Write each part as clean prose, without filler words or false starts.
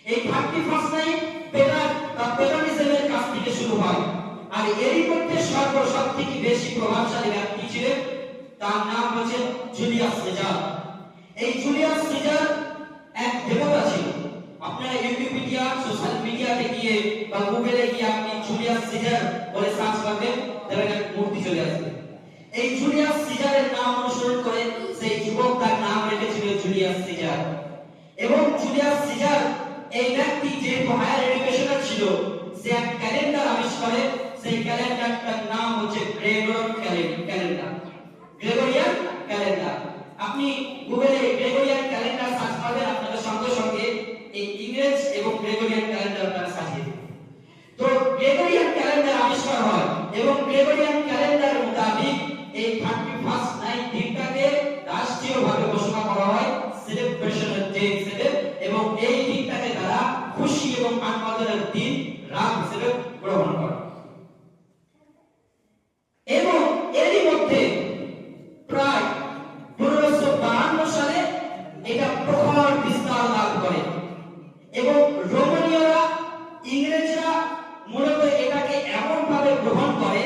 এই 31st night পেগানিজমের কাছ থেকে শুরু হয়। আর এরই মধ্যে সবথেকে বেশি প্রভাবশালী ব্যক্তি ছিলেন, তার নাম হচ্ছে জুলিয়াস সিজার। এই জুলিয়াস সিজার এক দেবতা ছিল। আপনারা উইকিপিডিয়া, সোশ্যাল মিডিয়াতে গিয়ে বা গুগলে গিয়ে আপনি জুলিয়াস সিজার বলে সার্চ করবেন, দেখবেন একটা মূর্তি চলে আসবে। এই জুলিয়াস সিজারের নাম অনুসরণ করে সেই যুবক তার নাম রেখেছিল জুলিয়াস সিজার। এবং জুলিয়াস সিজার এই ব্যক্তি যে হায়ার এডুকেশনার ছিল, সে এক ক্যালেন্ডার আবিষ্কার করে। সেই ক্যালেন্ডারটার নাম হচ্ছে গ্রেগরিয়ান ক্যালেন্ডার। গ্রেগরিয়ান ক্যালেন্ডার, আপনি গুগলে গ্রেগরিয়ান ক্যালেন্ডার সার্চ করবেন, আপনাদের সঙ্গে সঙ্গে এই ইংরেজ এবং গ্রেগরিয়ান ক্যালেন্ডার আপনারা সাজিয়ে দেবেন। তো গ্রেগরিয়ান ক্যালেন্ডার আবিষ্কার হয় এবং গ্রেগরিয়ান ক্যালেন্ডার মোতাবেক এই 31st নাইট দিনটাকে রাষ্ট্রীয়ভাবে ঘোষণা করা হয় সেলিব্রেশনের ডে হিসেবে, এবং এই দিনটাকে তারা খুশি এবং আনন্দের দিন, রাত হিসেবে গ্রহণ করে। এবং এরই মধ্যে প্রায় 1552 সালে এটা প্রখর বিস্তার লাভ করে এবং রোমানীয়রা, ইংরেজরা মূলত এটাকে এমন ভাবে গ্রহণ করে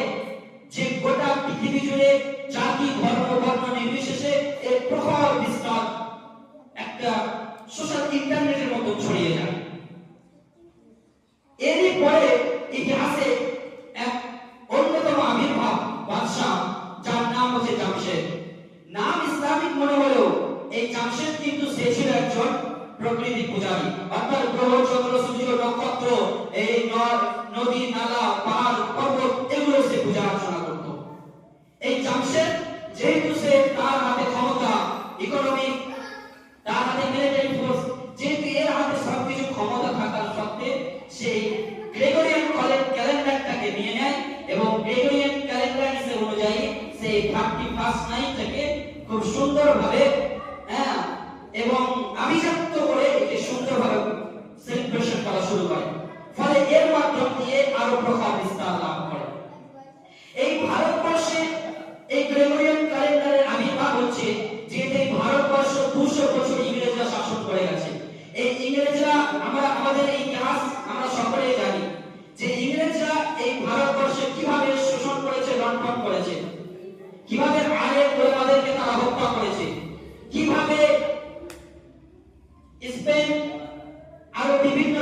যে গোটা পৃথিবী জুড়ে জাতি, ধর্ম, বর্ণ নির্বিশেষে এর প্রখর বিস্তার একটা সোশ্যাল ইন্টারনেটের মতো ছড়িয়ে যায়। এরই পরে ইতিহাসে এক অন্যতম আবির্ভাব বাদশাহ, যার নাম হচ্ছে জামশেদ। নাম ইসলামিক মনে হলেও এই জামশেদ কিন্তু সে ছিল একজন প্রকৃতি পূজারী, অর্থাৎ গ্রহ, চন্দ্র, সূর্য, নক্ষত্র, এই নদী, নালা, পাহাড়, পর্বত এগুলো সে পূজা অর্চনা করত। এই জামশেদ যেহেতু সে তার হাতে ক্ষমতা, ইকোনমিক, তার হাতে মিলিটারি ফোর্স, যেহেতু এর হাতে সবকিছু ক্ষমতা থাকার সত্ত্বে সেই গ্রেগরিয়ান ক্যালেন্ডারটাকে নিয়ে নেয় এবং গ্রেগরিয়ান ক্যালেন্ডার অনুযায়ী সেই 31st নাইট থেকে খুব সুন্দরভাবে এবং আভিজাত্য করে একে সুন্দরভাবে সেলিব্রেশন করা শুরু করে। ফলে এর মাধ্যম দিয়ে আরো প্রখর বিস্তার লাভ করে। এই ভারতবর্ষে এই গ্রেগরিয়ান ক্যালেন্ডারের আবির্ভাব হচ্ছে যেহেতু এই ভারতবর্ষ 200 বছর ইংরেজরা শাসন করে গেছে। এই ইংরেজরা, আমাদের এই ইতিহাস আমরা সকলেই জানি যে ইংরেজরা এই ভারতবর্ষে কিভাবে শোষণ করেছে, লুণ্ঠন করেছে, কিভাবে আলেম ওলামাদেরকে তারা হত্যা করেছে, কিভাবে স্পেন আরো বিভিন্ন